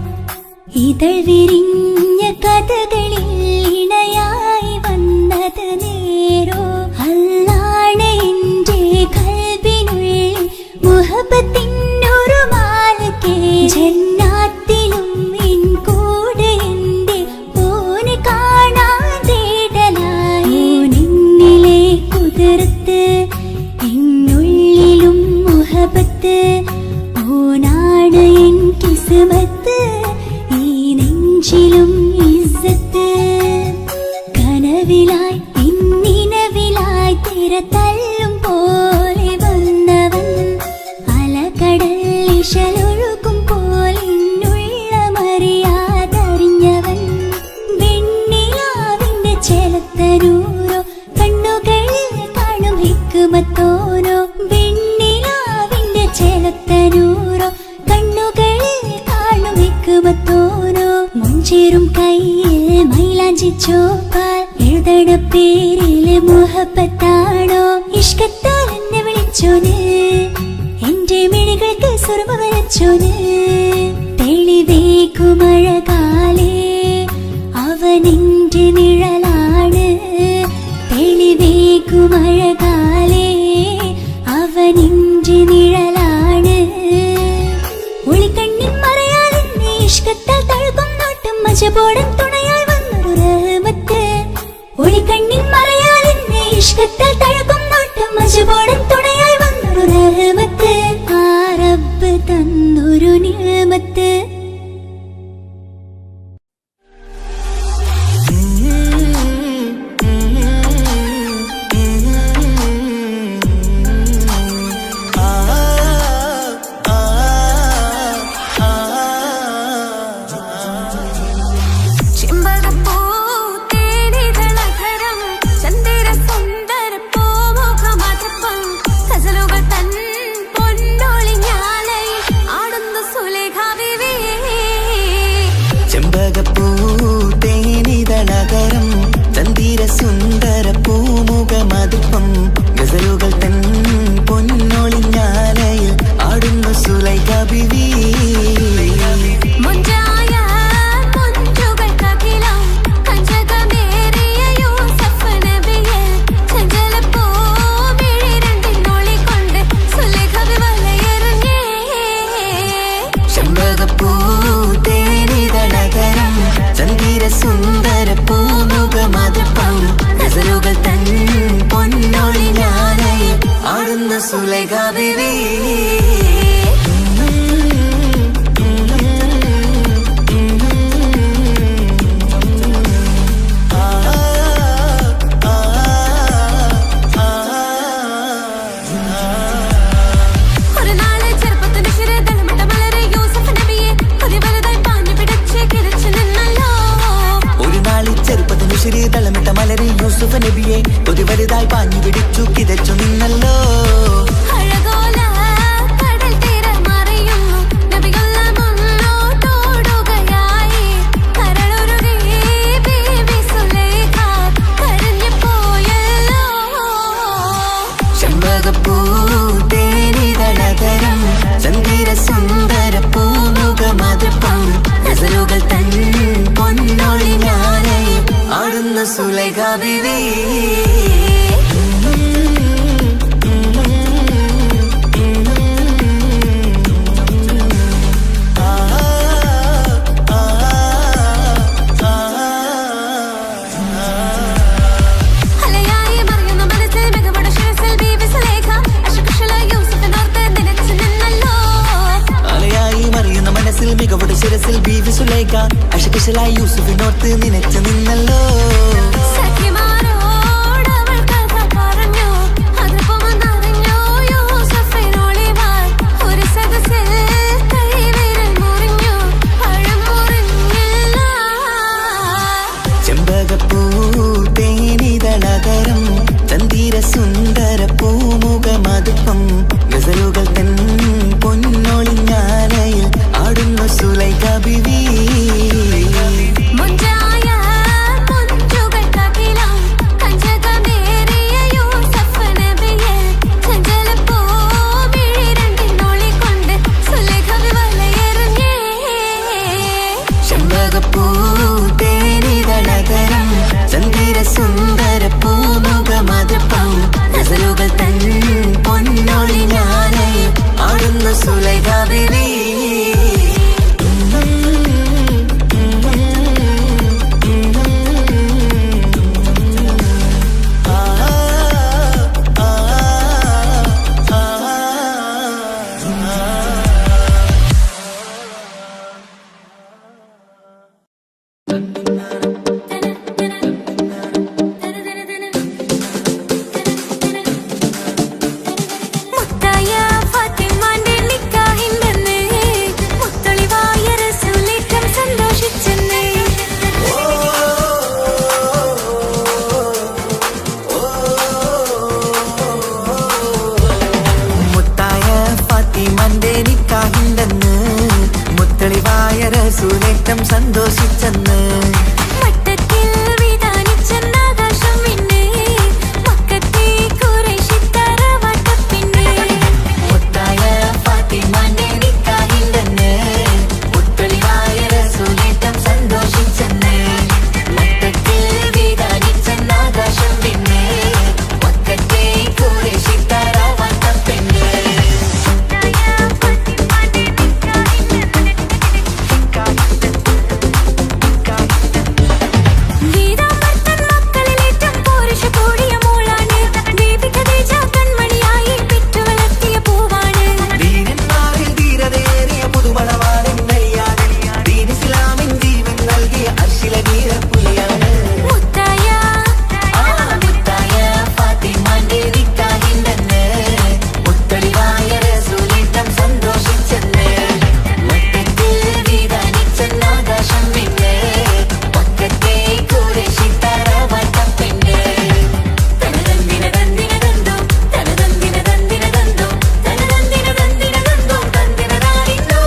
ഇതൾ വിരിഞ്ഞ കഥകളിൽ ഇണയായി വന്നത് നേരോ അല്ലാണെ എന്റെ കൽബിനുള്ളിൽ മുഹബത്തിനൊരു മാലകേ ജന്നാത്തിലും എൻ കൂടെ എന്റെ ഓനെ കാണാൻ തേടലായി നിന്നിലെ കുതിർത്ത് എന്നുള്ളിലും മുഹബത്ത് ഓനാ മധുവത്തോനോ മുഞ്ചേറും കയ്യിൽ മൈലാഞ്ചി ചോപ്പാൽ എഴുതണ പേരില് മുഹബത്താണോ ഇഷ്കത്താൽ എന്നെ വിളിച്ചോന് എന്റെ മിഴികൾക്ക് സുറുമ വരച്ചോന് തെളിവേക്കുമഴകാലേ അവനെന്റെ നിഴലാണ് തെളിവേക്കുമഴകാലേ അവനെന്റെ നിഴലാണ് ഒളിക്കണ്ണിൻ മറയാൽ എന്നെ ഇഷ്കത്താൽ തഴുകും നോട്ടും മജബോടൻ തുണയായി വന്നൊരു റഹ്മത്ത് ഒളിക്കണ്ണിൻ മറയാൽ എന്നെ ഇഷ്കത്താൽ തഴുകും നോട്ടും മജബോടൻ തുണയായി വന്നൊരു റഹ്മത്ത് ആ റബ്ബ് തന്നൊരു നിഅമത്ത് സുന്ദര പൂമുഖമതുപ്പം ഗസലുകൾ തൻ പൊന്നൊളിഞ്ഞാലയിൽ ആടുന്നു സുലൈഖ ബിവി ചെമ്പകപ്പൂ തേനിതളകരം ചന്ദിര സുന്ദര പൂമുഖമതുപ്പം ഗസലുകൾ തൻ പൊന്നൊളിഞ്ഞാലയിൽ ആടുന്നു സുലൈഖ ബിവി തളമിട്ട മലരെ യൂസുഫ് നബിയെ കൊതി വലുതായി പാഞ്ഞു പിടിച്ചു കിതച്ചു നിന്നല്ലോ ചെമ്പകപ്പൂ തേനിതളകരം ചന്ദിര സുന്ദര പൂമുഖമതുപ്പം ഗസലുകൾ തൻ പൊന്നൊളിഞ്ഞാലയിൽ ആടുന്നു സുലൈഖ ബിവി മികവുടെ ശിരസിൽ ബീവി സുലൈഖ അശകുശലായി യൂസുഫിനോർത്ത് നിനച്ചു നിന്നല്ലോ ചെമ്പകപ്പൂ തേനിതളകരം ചന്ദിര സുന്ദര പൂമുഖമതുപ്പം ഗസലുകൾ തൻ പൊന്നൊളിഞ്ഞാലയിൽ ആടുന്നു സുലൈഖ ബിവി ചെമ്പകപ്പൂ തേനിതളകരം ചന്ദിര സുന്ദര പൂമുഖമതുപ്പം ഗസലുകൾ തൻ പൊന്നൊളിഞ്ഞാലയിൽ ആടുന്നു സുലൈഖ ബിവി മുത്തളിവായ റസൂലേറ്റം സന്തോഷിച്ചെന്ന് മട്ടത്തിൽ വിധാനിച്ചെന്നാകാശം വിണ്ണ് മക്കത്തെ ഖുറൈശിത്തറ വാട്ടപ്പിണ്ണ് മുത്തായ ഫാത്തിമാന്റെ നിക്കാഹിണ്ടെന്ന് മുത്തളിവായ റസൂലേറ്റം സന്തോഷിച്ചെന്ന് മട്ടത്തിൽ വിധാനിച്ചെന്നാകാശം വിണ്ണ് മക്കത്തെ ഖുറൈശിത്തറ വാട്ടപ്പിണ്ണ് ഗീതാമർത്തൻ മക്കളിലേറ്റം പോരുഷ കൂടിയ മോളാണ് ബീബി ഖദീജ കൺമണിയായി പെറ്റു വളർത്തിയ പൂവാണ് ദീനന്മാരിൽ ധീരതയേറിയ പുതുമണവാളൻ നരിയാണ് ദീൻ ഇസ്ലാമിൻ ജീവൻ നൽകിയ അർശില വീരപ്പുലിയാണ് മുത്തായ മുത്തായ ഫാത്തിമാന്റെ നിക്കാഹിണ്ടെന്ന് മുത്തളിവായ റസൂലേറ്റം സന്തോഷിച്ചെന്ന് മട്ടത്തിൽ വിധാനിച്ചെന്നാകാശം വിണ്ണ് മക്കത്തെ ഖുറൈശിത്തറ വാട്ടപ്പിണ്ണ് തനതന്ദിന തന്ദിന തന്തോ തനതന്ദിന തന്ദിന തന്തോ തനതന്ദിന തന്ദിന തന്തോ തന്ദിനതാരിന്തോ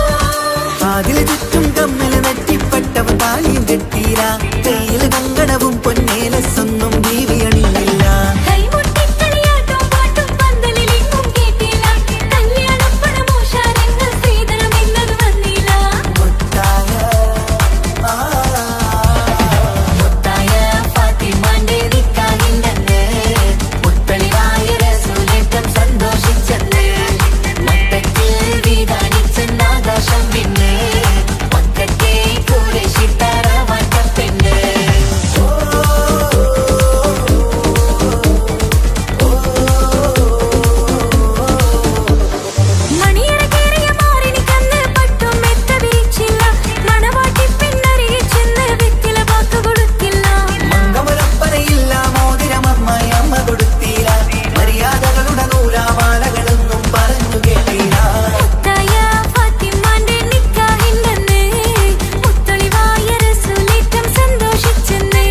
അതിൽ ചുറ്റും കമ്മല് നെറ്റിപ്പെട്ടവൻ താലിയും കെട്ടീര കയ്യിൽ കങ്കണവും പൊന്നേലസൊന്നും ബീവി അണിഞ്ഞില്ല കൈമുട്ടിക്കളിയാട്ടും പാട്ടും പന്തലിലെങ്ങും കേട്ടില്ല കല്യാണപ്പണമോഷാരങ്ങൾ സ്ത്രീധനം എന്നത് വന്നില്ല മുത്തായ ഫാത്തിമാന്റെ നിക്കാഹിണ്ടെന്ന് മുത്തളിവായ റസൂലേറ്റം സന്തോഷിച്ചെന്ന് മട്ടത്തിൽ വിധാനിച്ചെന്നാകാശം വിണ്ണ് മക്കത്തെ ഖുറൈശിത്തറ വാട്ടപ്പിണ്ണ് മണിയറകേറിയ മാറിനിക്കന്ന് പട്ടും മെത്ത വിരിച്ചില്ല മണവാട്ടി പെണ്ണരികെ ചെന്ന് വെറ്റില വാക്ക് കൊടുത്തില്ല മംഗമരപ്പനയില്ല മോതിരമമ്മായി അമ്മ കൊടുത്തീര മര്യാദകളുടെ നൂലാമാലകളൊന്നും പറഞ്ഞു കേട്ടീര മുത്തായ ഫാത്തിമാന്റെ നിക്കാഹിണ്ടെന്ന് മുത്തളിവായ റസൂലേറ്റം സന്തോഷിച്ചെന്ന്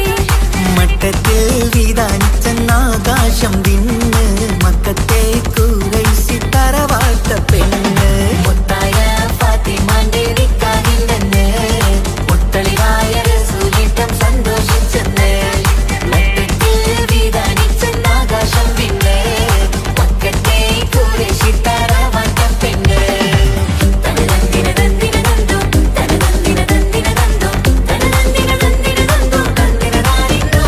മട്ടത്തിൽ വിധാനിച്ചെന്നാകാശം വിണ്ണ് മക്കത്തെ ഖുറൈശിത്തറ വാട്ടപ്പെണ്ണ് മുത്തായ ഫാത്തിമാന്റെ നിക്കാഹിണ്ടെന്ന് മുത്തളിവായ റസൂലേറ്റം സന്തോഷിച്ചെന്ന് മട്ടത്തിൽ വിധാനിച്ചെന്നാകാശം വിണ്ണ് മക്കത്തെ ഖുറൈശിത്തറ വാട്ടപ്പെണ്ണ് തനതന്ദിന തന്ദിന തന്തോ തനതന്ദിന തന്ദിന തന്തോ തനതന്ദിന തന്ദിന തന്തോ തന്ദിനതാരിന്തോ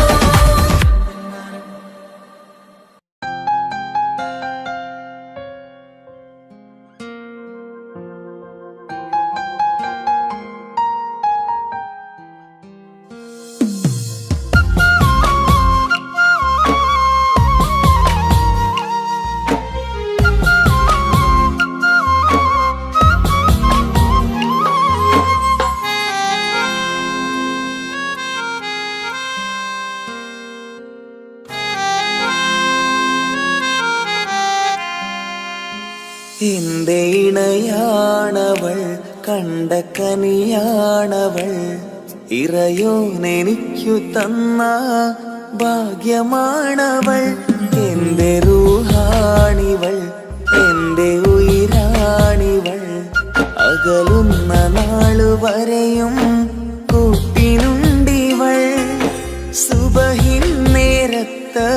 എന്റെ ഇണയാണവൾ കണ്ട കനിയാണവൾ ഇറയോനെനിക്കു തന്ന ഭാഗ്യമാണവൾ എന്റെ റൂഹാണിവൾ എന്റെ ഉയിരാണിവൾ അകലുന്ന നാളുവരെയും കൂട്ടിനുണ്ടിവൾ സുബഹിൻ നേരത്ത്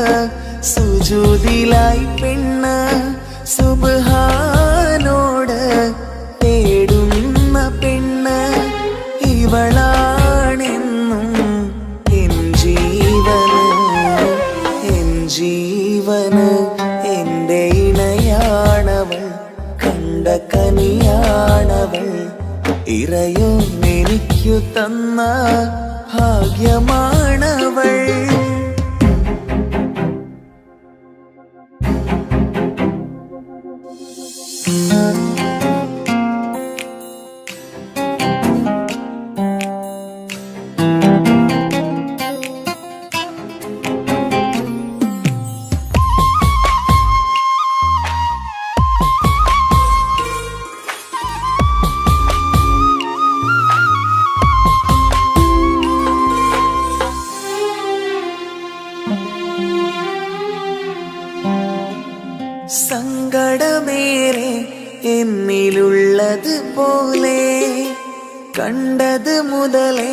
സുജൂദിലായി പെണ്ണ് സുബ്ഹാനോട് തേടുന്ന പെണ്ണ് ഇവളാണെന്നും എൻ ജീവന് എന്റെ ഇണയാണവൾ കണ്ട കനിയാണവൾ ഇറയോനെനിക്കു തന്ന ഭാഗ്യമാണവൾ കണ്ടത് മുതലേ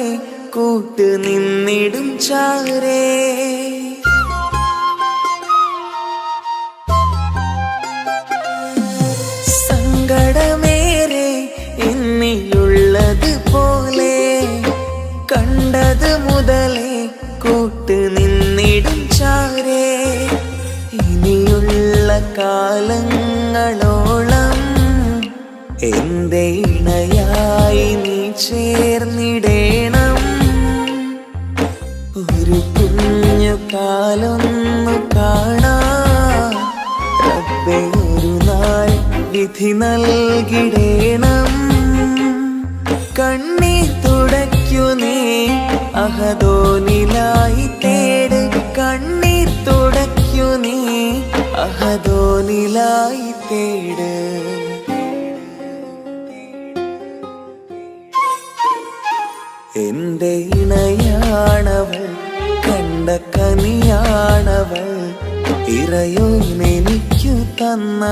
കൂട്ട് നിന്നിടും ചാരേ. സങ്കടമേറെ എന്നിലുള്ളത് പോലെ കണ്ടത് മുതലേ കൂട്ട് നിന്നിടും ചാരേ. ഇനിയുള്ള കാലങ്ങളോളം എന്റെ ഇണയായി നീ ചേർന്നിടേണം. ഒരു കുഞ്ഞു കാലൊന്നു കാണാൻ റബ്ബേ ഒരു നാൾ വിധി നൽകിടേണം. കണ്ണീർ തുടയ്ക്കു നീ അഹദോനിലായി തേട്. കണ്ണീർ തുടയ്ക്കു നീ അഹദോനിലായി തേട്. എന്റെ ഇണയാണവൾ, കണ്ട കനിയാണവൾ, ഇറയോനെനിക്കു തന്ന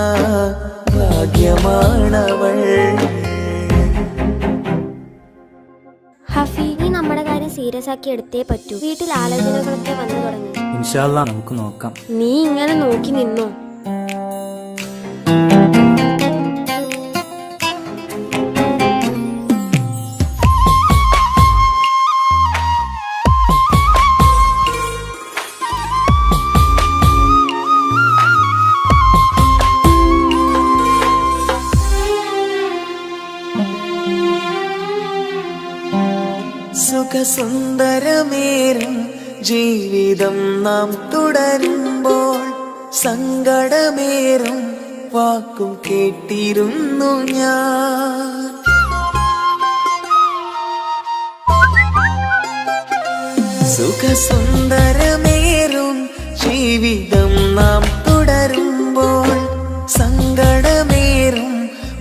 ഭാഗ്യമാണവൾ. ഹഫി, നീ നമ്മുടെ കാര്യം സീരിയസ് ആക്കി എടുത്തേ പറ്റൂ. വീട്ടിൽ ആലോചനകളൊക്കെ വന്നു തുടങ്ങി. ഇൻഷാ അല്ലാ നമുക്ക് നോക്കാം. നീ ഇങ്ങനെ നോക്കി നിന്നോ? സുഖസുന്ദരമേറും ജീവിതം നാം തുടരുമ്പോൾ സങ്കടമേറും വാക്കും കേട്ടിരുന്നു ഞാൻ. സുഖസുന്ദരമേറും ജീവിതം നാം തുടരുമ്പോൾ സങ്കടമേറും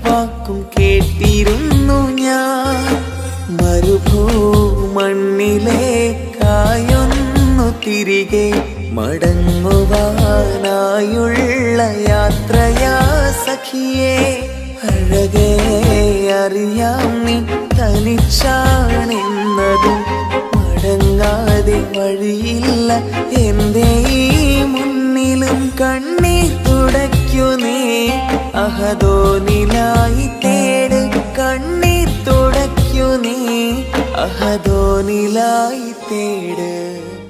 വാക്കും കേട്ടിരുന്നു ഞാൻ. മരുഭൂമണ്ണിലേക്കായൊന്നു തിരികെ മടങ്ങുവാനായുള്ള യാത്രയാ സഖിയേ. അഴകേ അറിയാം നീ തനിച്ചാണെന്നതും മടങ്ങാതെ വഴിയില്ല എന്റെ ഈ മുന്നിലും. കണ്ണീർ തുടയ്ക്കു നീ അഹദോനിലായി തേട്. കണ്ണീർ തുടയ്ക്കു നീ അഹദോനിലായി തേട്.